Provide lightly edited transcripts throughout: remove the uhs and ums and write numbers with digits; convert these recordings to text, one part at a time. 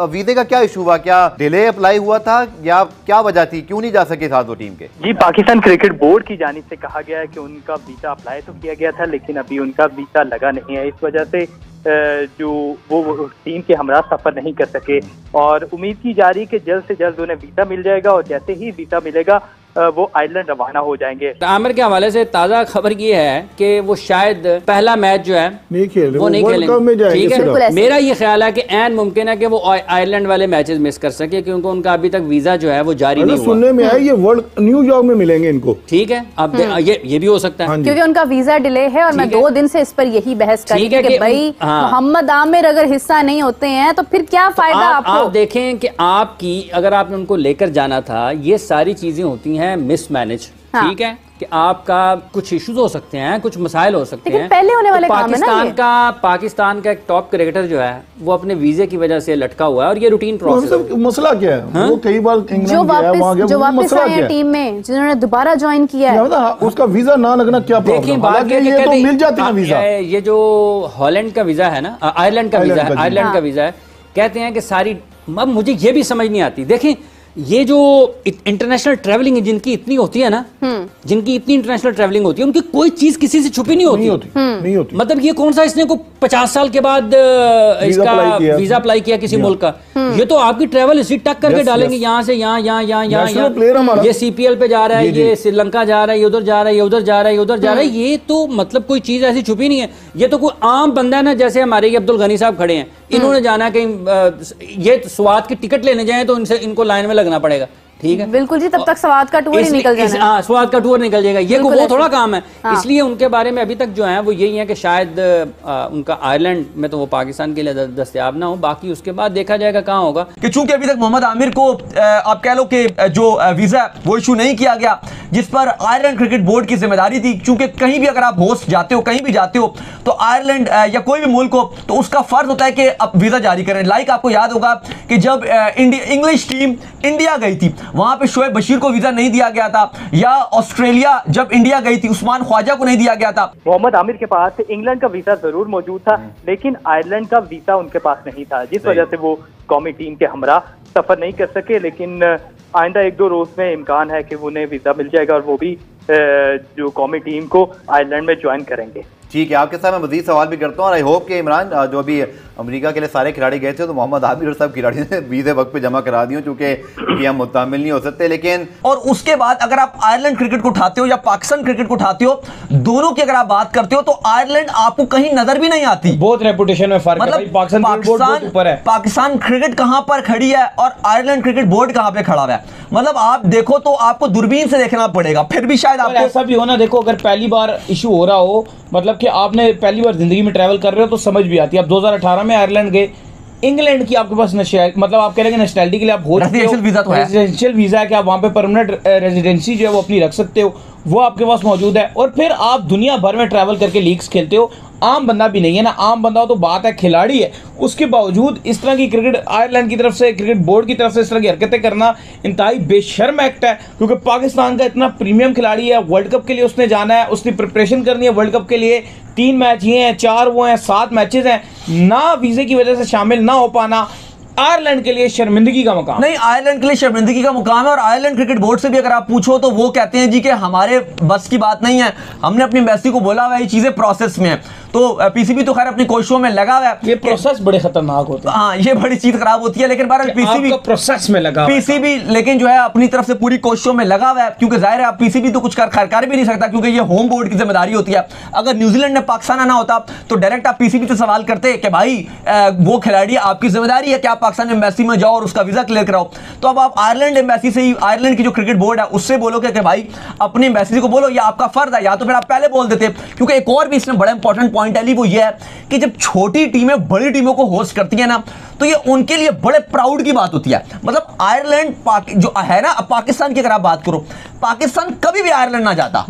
वीजे का क्या इशू हुआ, क्या डिले अप्लाई हुआ था या क्या वजह थी, क्यों नहीं जा सके साथ वो टीम के? जी, पाकिस्तान क्रिकेट बोर्ड की जानिब से कहा गया है कि उनका वीजा अप्लाई तो किया गया था, लेकिन अभी उनका वीजा लगा नहीं है। इस वजह से जो वो टीम के हमरा सफर नहीं कर सके और उम्मीद की जा रही कि जल्द से जल्द उन्हें वीजा मिल जाएगा और जैसे ही वीजा मिलेगा वो आयरलैंड रवाना हो जाएंगे। आमिर के हवाले से ताज़ा खबर ये है कि वो शायद पहला मैच जो है नहीं खेलेंगे, ठीक है। मेरा ये ख्याल है कि ऐन मुमकिन है कि वो आयरलैंड वाले मैचेस मिस कर सके क्योंकि उनका अभी तक वीजा जो है वो जारी नहीं हुआ। सुनने में आया ये वर्ल्ड न्यूयॉर्क में मिलेंगे इनको, ठीक है। अब ये भी हो सकता है क्योंकि उनका वीजा डिले है और मैं 2 दिन से इस पर यही बहस कर रही हूं कि भाई मोहम्मद आमिर अगर हिस्सा नहीं होते हैं तो फिर क्या फायदा आपको। आप देखें कि आपकी अगर आपने उनको लेकर जाना था, ये सारी चीजें होती हैं मिसमैनेज, ठीक है कि आपका कुछ इश्यूज हो सकते हैं, कुछ मसाइल हो सकते हैं पहले होने वाले काम है ना। पाकिस्तान का एक टॉप क्रिकेटर जो है वो अपने वीजे की वजह से लटका हुआ है और ये रूटीन प्रोसेस। मसला क्या है? वो कई बार जो वापस आए टीम में, जिन्होंने दोबारा ज्वाइन किया है, उसका वीजा ना लगना क्या प्रॉब्लम? तो मिल जाती है वीजा। ये जो हॉलैंड का वीजा है ना, आयरलैंड का वीजा है, कहते हैं कि सारी, अब मुझे ये भी समझ नहीं आती। देखें ये जो इंटरनेशनल ट्रैवलिंग जिनकी इतनी होती है ना, जिनकी इतनी इंटरनेशनल ट्रैवलिंग होती है, उनकी कोई चीज किसी से छुपी नहीं होती। नहीं होती। मतलब ये कौन सा इसने को 50 साल के बाद इसका वीजा अप्लाई किया किसी मुल्क का, ये तो आपकी ट्रैवल हिस्ट्री टक करके डालेंगे, यहाँ से यहाँ, ये सीपीएल पे जा रहा है, ये श्रीलंका जा रहा है, ये उधर जा रहा है, ये उधर जा रहा है, ये उधर जा रहा है। ये तो मतलब कोई चीज ऐसी छुपी नहीं है। ये तो कोई आम बंदा है ना, जैसे हमारे ये अब्दुल गनी साहब खड़े हैं, इन्होंने जाना कहीं ये स्वाद की टिकट लेने जाए तो इनको लाइन में लगना पड़ेगा, ठीक है। बिल्कुल जी, तब तक स्वाद का टूर ही निकल जाएगा। हाँ, स्वाद का टूर निकल जाएगा, ये वो थोड़ा काम है। इसलिए उनके बारे में अभी तक जो है वो यही है कि शायद उनका आयरलैंड में तो वो पाकिस्तान के लिए दस्तयाब ना हो, बाकी उसके बाद देखा जाएगा कहाँ होगा। कि चूंकि अभी तक मोहम्मद आमिर को आप कह लो कि जो वीजा वो इशू नहीं किया गया, जिस पर आयरलैंड क्रिकेट बोर्ड की जिम्मेदारी थी, क्योंकि कहीं भी अगर आप होस्ट जाते हो, कहीं भी जाते हो तो आयरलैंड या कोई भी मुल्क हो तो उसका फर्ज होता है कि अब वीजा जारी करें। लाइक आपको याद होगा कि जब इंग्लिश टीम इंडिया गई थी, वहां पे शोएब बशीर को वीजा नहीं दिया गया था, या ऑस्ट्रेलिया जब इंडिया गई थी उस्मान ख्वाजा को नहीं दिया गया था। मोहम्मद आमिर के पास इंग्लैंड का वीजा जरूर मौजूद था, लेकिन आयरलैंड का वीजा उनके पास नहीं था, जिस वजह से वो कौमी टीम के हमरा सफर नहीं कर सके। लेकिन आइंदा 1-2 रोज में इम्कान है कि उन्हें वीजा मिल जाएगा और वो भी जो कौमी टीम को आयरलैंड में ज्वाइन करेंगे। ठीक है, आपके साथ मैं मजीद सवाल भी करता हूँ और आई होप कि इमरान जो अभी अमेरिका के लिए सारे खिलाड़ी गए थे तो मोहम्मद आमिर और सब खिलाड़ी ने वीजे वक्त पे जमा करा दिए, चूंकि हम मुतामिल नहीं हो सकते। लेकिन और उसके बाद अगर आप आयरलैंड क्रिकेट को उठाते हो या पाकिस्तान क्रिकेट को उठाते हो, दोनों की अगर आप बात करते हो तो आयरलैंड आपको कहीं नजर भी नहीं आती। बहुत रेपुटेशन में फर्क है, पाकिस्तान क्रिकेट कहां पर खड़ी है और आयरलैंड क्रिकेट बोर्ड कहां पे खड़ा है। मतलब आप देखो तो आपको दूरबीन से देखना पड़ेगा, फिर भी शायद आपको ऐसा भी होना। देखो अगर पहली बार इशू हो रहा हो, मतलब कि आपने पहली बार जिंदगी में ट्रैवल कर रहे हो तो समझ भी आती है। आप 2018 में आयरलैंड गए, इंग्लैंड की आपके पास मतलब आप कह रहे हैं नेशनलिटी के लिए आप हो रेजिडेंशियल वीजा है कि आप वहां पे परमानेंट रेजिडेंसी जो है वो अपनी रख सकते हो, वो आपके पास मौजूद है। और फिर आप दुनिया भर में ट्रैवल करके लीग्स खेलते हो। आम बंदा भी नहीं है ना, आम बंदा हो तो बात है, खिलाड़ी है, उसके बावजूद इस तरह की क्रिकेट आयरलैंड की तरफ से, क्रिकेट बोर्ड की तरफ से इस तरह की हरकतें करना इंतहाई बेशर्म एक्ट है। क्योंकि पाकिस्तान का इतना प्रीमियम खिलाड़ी है, वर्ल्ड कप के लिए उसने जाना है, उसने प्रिपरेशन करनी है वर्ल्ड कप के लिए। 3 मैच ये हैं, 4 वो हैं, 7 मैचेस हैं, ना वीजे की वजह से शामिल ना हो पाना आयरलैंड के लिए शर्मिंदगी का मुकाम नहीं। आयरलैंड के लिए शर्मिंदगी का मुकाम है। और आयरलैंड क्रिकेट बोर्ड से भी अगर आप पूछो तो वो कहते हैं जी कि हमारे बस की बात नहीं है, हमने अपनी एम्बेसी को बोला हुआ है, ये चीजें प्रोसेस में है। तो पीसीबी तो खैर अपनी कोशिशों में लगा हुआ है। ये प्रोसेस बड़े खतरनाक होते हैं। हाँ, ये बड़ी चीज खराब होती है, लेकिन बहरहाल पीसीबी प्रोसेस में लगा, पीसीबी लेकिन जो है अपनी तरफ से पूरी कोशिशों में लगा हुआ है, क्योंकि जाहिर है पीसीबी तो कुछ कर भी नहीं सकता, क्योंकि ये होम बोर्ड की जिम्मेदारी होती है। अगर न्यूजीलैंड ने पाकिस्तान आना होता तो डायरेक्ट आप पीसीबी से सवाल करते कि भाई वो खिलाड़ी आपकी जिम्मेदारी है कि आप पाकिस्तान एम्बेसी में जाओ और उसका वीजा क्लियर कराओ। तो अब आप आयरलैंड एम्बेसी से ही, आयरलैंड की जो क्रिकेट बोर्ड है उससे बोलोगे कि भाई अपनी एम्बेसी को बोलो, या आपका फर्ज है, या तो फिर आप पहले बोल देते। क्योंकि एक और भी इसमें बड़ा इंपॉर्टेंट पॉइंट है, वो ये है कि जब छोटी टीमें बड़ी टीमों को होस्ट करती है ना, तो ये उनके लिए बड़े प्राउड की बात होती है। मतलब आयरलैंड जो है ना, पाकिस्तान की अगर आप बात करो, पाकिस्तान कभी भी आयरलैंड ना जाता।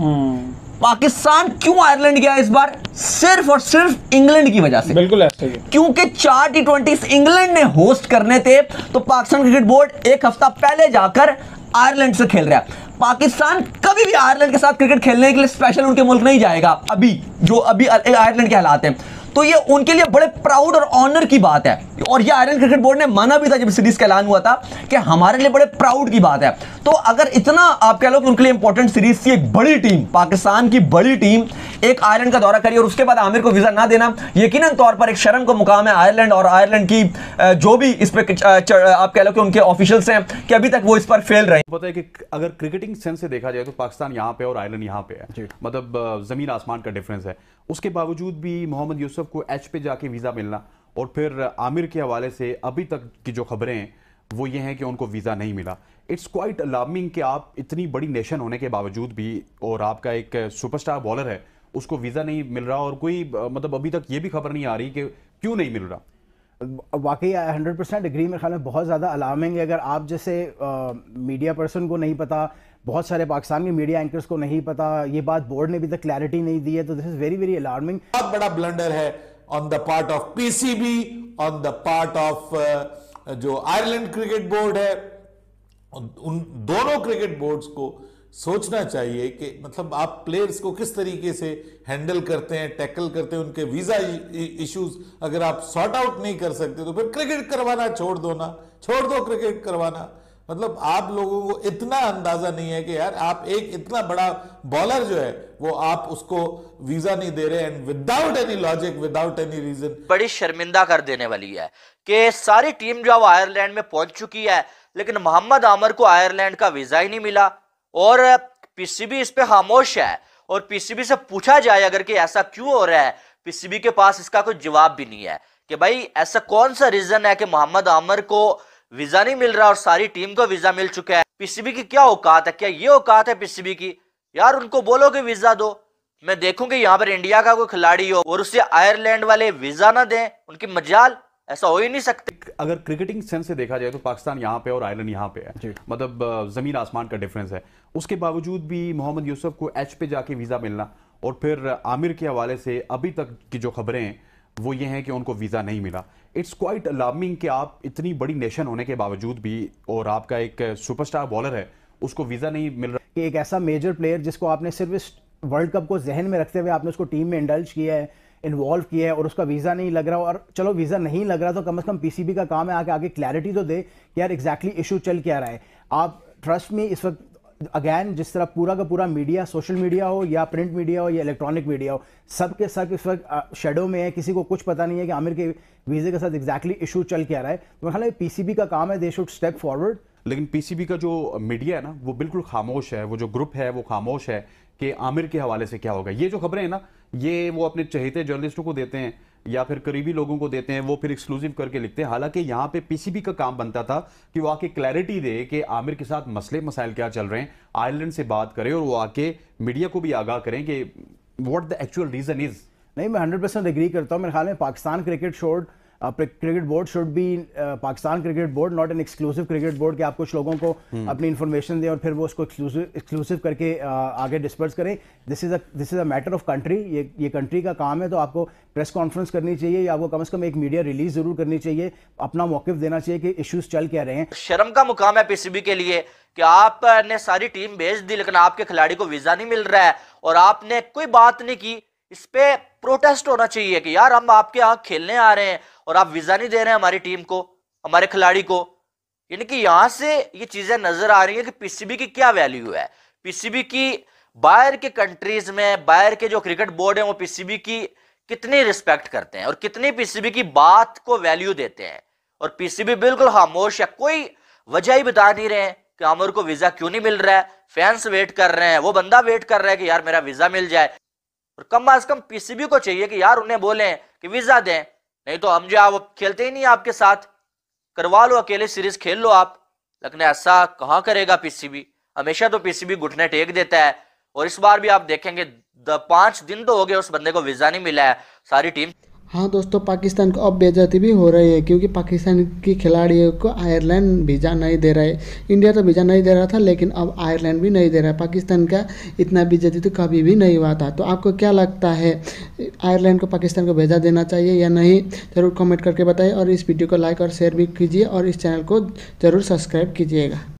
पाकिस्तान क्यों आयरलैंड गया इस बार? सिर्फ और सिर्फ इंग्लैंड की वजह से। बिल्कुल ऐसे ही, क्योंकि 4 T20 इंग्लैंड ने होस्ट करने थे, तो पाकिस्तान क्रिकेट बोर्ड 1 हफ्ता पहले जाकर आयरलैंड से खेल रहा है। पाकिस्तान कभी भी आयरलैंड के साथ क्रिकेट खेलने के लिए स्पेशल उनके मुल्क नहीं जाएगा, अभी जो अभी आयरलैंड के हालात हैं। तो ये उनके लिए बड़े प्राउड और ऑनर की बात है, और ये आयरलैंड क्रिकेट बोर्ड ने माना भी था जब सीरीज का ऐलान हुआ था कि हमारे लिए बड़े प्राउड की बात है। तो अगर इतना आप कह लो कि उनके लिए इंपॉर्टेंट सीरीज थी, एक बड़ी टीम, पाकिस्तान की बड़ी टीम एक आयरलैंड का दौरा करी और उसके बाद आमिर को वीजा ना देना यकीनन तौर पर एक शर्म का मुकाम है आयरलैंड और आयरलैंड की जो भी इस पे आप कह लो कि उनके ऑफिशियल्स हैं कि अभी तक वो इस पर फेल रहे। पता है कि अगर क्रिकेटिंग सेंस से देखा जाए तो पाकिस्तान यहाँ पे और आयरलैंड यहाँ पे है, मतलब जमीन आसमान का डिफरेंस है। उसके बावजूद भी मोहम्मद यूसुफ को एच पे जाके वीजा मिलना और फिर आमिर के हवाले से अभी तक की जो खबरें हैं वो ये हैं कि उनको वीजा नहीं मिला। इट्स क्वाइट अलार्मिंग कि आप इतनी बड़ी नेशन होने के बावजूद भी और आपका एक सुपरस्टार बॉलर है उसको वीजा नहीं मिल रहा और कोई मतलब अभी तक ये भी खबर नहीं आ रही कि क्यों नहीं मिल रहा। वाकई 100% एग्री, मेरे ख्याल में बहुत ज़्यादा अलार्मिंग है। अगर आप जैसे मीडिया पर्सन को नहीं पता, बहुत सारे पाकिस्तान के मीडिया एंकर्स को नहीं पता, ये बात बोर्ड ने अभी तक क्लैरिटी नहीं दी है, तो this is very very alarming. बहुत बड़ा ब्लंडर है on the part of PCB, on the part of जो आयरलैंड क्रिकेट बोर्ड है। उन दोनों क्रिकेट बोर्ड्स को सोचना चाहिए कि मतलब आप प्लेयर्स को किस तरीके से हैंडल करते हैं, टैकल करते हैं, उनके वीजा इश्यूज अगर आप सॉर्ट आउट नहीं कर सकते तो फिर क्रिकेट करवाना छोड़ दो ना, छोड़ दो क्रिकेट करवाना। मतलब आप लोगों को इतना अंदाजा नहीं है कि यार आप एक इतना बड़ा बॉलर जो है वो आप उसको वीजा नहीं दे रहे and without any logic, without any reason. बड़ी शर्मिंदा कर देने वाली है कि सारी टीम जो है आयरलैंड में पहुंच चुकी है लेकिन मोहम्मद आमिर को आयरलैंड का वीजा ही नहीं मिला और पीसीबी इस पे खामोश है। और पीसीबी से पूछा जाए अगर कि ऐसा क्यों हो रहा है, पीसीबी के पास इसका कोई जवाब भी नहीं है कि भाई ऐसा कौन सा रीजन है कि मोहम्मद आमिर को वीजा नहीं मिल रहा और सारी टीम को वीजा मिल चुका है। पीसीबी की क्या औकात है, क्या ये औकात है पीसीबी की? यार उनको बोलो कि वीजा दो, मैं देखूंगी यहाँ पर इंडिया का कोई खिलाड़ी हो और उसे आयरलैंड वाले वीजा ना दें, उनकी मजाल, ऐसा हो ही नहीं सकते। अगर क्रिकेटिंग सेंस से देखा जाए तो पाकिस्तान यहाँ पे और आयरलैंड यहाँ पे है, मतलब जमीन आसमान का डिफरेंस है। उसके बावजूद भी मोहम्मद यूसुफ को एच पे जाके वीजा मिलना और फिर आमिर के हवाले से अभी तक की जो खबरें हैं वो ये हैं कि उनको वीजा नहीं मिला। इट्स क्वाइट अलार्मिंग कि आप इतनी बड़ी नेशन होने के बावजूद भी और आपका एक सुपरस्टार बॉलर है उसको वीजा नहीं मिल रहा। कि एक ऐसा मेजर प्लेयर जिसको आपने सिर्फ इस वर्ल्ड कप को जहन में रखते हुए आपने उसको टीम में इंडल्ज किया है, इन्वॉल्व किया है और उसका वीज़ा नहीं लग रहा, और चलो वीज़ा नहीं लग रहा तो कम से कम पीसीबी का काम है आगे क्लैरिटी तो दे कि यार एग्जैक्टली इशू चल क्या रहा है। आप ट्रस्ट में इस वक्त अगैन जिस तरह पूरा का पूरा मीडिया, सोशल मीडिया हो या प्रिंट मीडिया हो या इलेक्ट्रॉनिक मीडिया हो, सब के सब इस वक्त शेडो में है, किसी को कुछ पता नहीं है कि आमिर के वीज़े के साथ एग्जैक्टली इशू चल क्या रहा है। तो मेरे ख्याल में पीसीबी का काम है, दे शुड स्टेप फॉरवर्ड। लेकिन पीसीबी का जो मीडिया है ना वो बिल्कुल खामोश है, वो जो ग्रुप है वो खामोश है कि आमिर के हवाले से क्या होगा। ये जो खबरें हैं ना ये वो अपने चहेते जर्नलिस्टों को देते हैं या फिर करीबी लोगों को देते हैं, वो फिर एक्सक्लूसिव करके लिखते हैं। हालांकि यहाँ पे पीसीबी का काम बनता था कि वो आके क्लैरिटी दे कि आमिर के साथ मसले मसाइल क्या चल रहे हैं, आयरलैंड से बात करें और वो आके मीडिया को भी आगाह करें कि what the actual reason is. नहीं, मैं 100% एग्री करता हूँ। मेरे ख्याल में Pakistan cricket board should be Pakistan cricket board, not an exclusive cricket board कि आप कुछ लोगों को अपनी इन्फॉर्मेशन दें और फिर वो उसको एक्सक्लूसिव करके आगे डिस्पर्स करें। This is a matter of country, ये कंट्री का काम है। तो आपको प्रेस कॉन्फ्रेंस करनी चाहिए या आपको कम से कम एक मीडिया रिलीज जरूर करनी चाहिए, अपना मौकिफ देना चाहिए कि इश्यूज चल क्या रहे हैं। शर्म का मुकाम है पीसीबी के लिए कि आपने सारी टीम भेज दी लेकिन आपके खिलाड़ी को वीजा नहीं मिल रहा है और आपने कोई बात नहीं की। इस पे प्रोटेस्ट होना चाहिए कि यार हम आपके यहाँ खेलने आ रहे हैं और आप वीजा नहीं दे रहे हैं हमारी टीम को, हमारे खिलाड़ी को। यानी कि यहां से ये चीजें नजर आ रही है कि पीसीबी की क्या वैल्यू है। पीसीबी की बाहर के कंट्रीज में, बाहर के जो क्रिकेट बोर्ड है वो पीसीबी की कितनी रिस्पेक्ट करते हैं और कितनी पीसीबी की बात को वैल्यू देते हैं। और पीसीबी बिल्कुल खामोश है, कोई वजह ही बता नहीं रहे हैं कि आमिर को वीजा क्यों नहीं मिल रहा है। फैंस वेट कर रहे हैं, वो बंदा वेट कर रहा है कि यार मेरा वीजा मिल जाए। और कम से कम पीसीबी को चाहिए कि यार उन्हें बोलें कि वीजा दें, नहीं तो हम जो है वो खेलते ही नहीं आपके साथ, करवा लो अकेले सीरीज खेल लो आप। लेकिन ऐसा कहाँ करेगा पीसीबी, हमेशा तो पीसीबी घुटने टेक देता है। और इस बार भी आप देखेंगे 5 दिन तो हो गए उस बंदे को वीजा नहीं मिला है, सारी टीम। हाँ दोस्तों, पाकिस्तान को अब बेइज्जती भी हो रही है क्योंकि पाकिस्तान की खिलाड़ियों को आयरलैंड वीज़ा नहीं दे रहा है। इंडिया तो वीज़ा नहीं दे रहा था लेकिन अब आयरलैंड भी नहीं दे रहा है। पाकिस्तान का इतना बेइज्जती तो कभी भी नहीं हुआ था। तो आपको क्या लगता है, आयरलैंड को पाकिस्तान को वीज़ा देना चाहिए या नहीं, ज़रूर कमेंट करके बताइए और इस वीडियो को लाइक और शेयर भी कीजिए और इस चैनल को ज़रूर सब्सक्राइब कीजिएगा।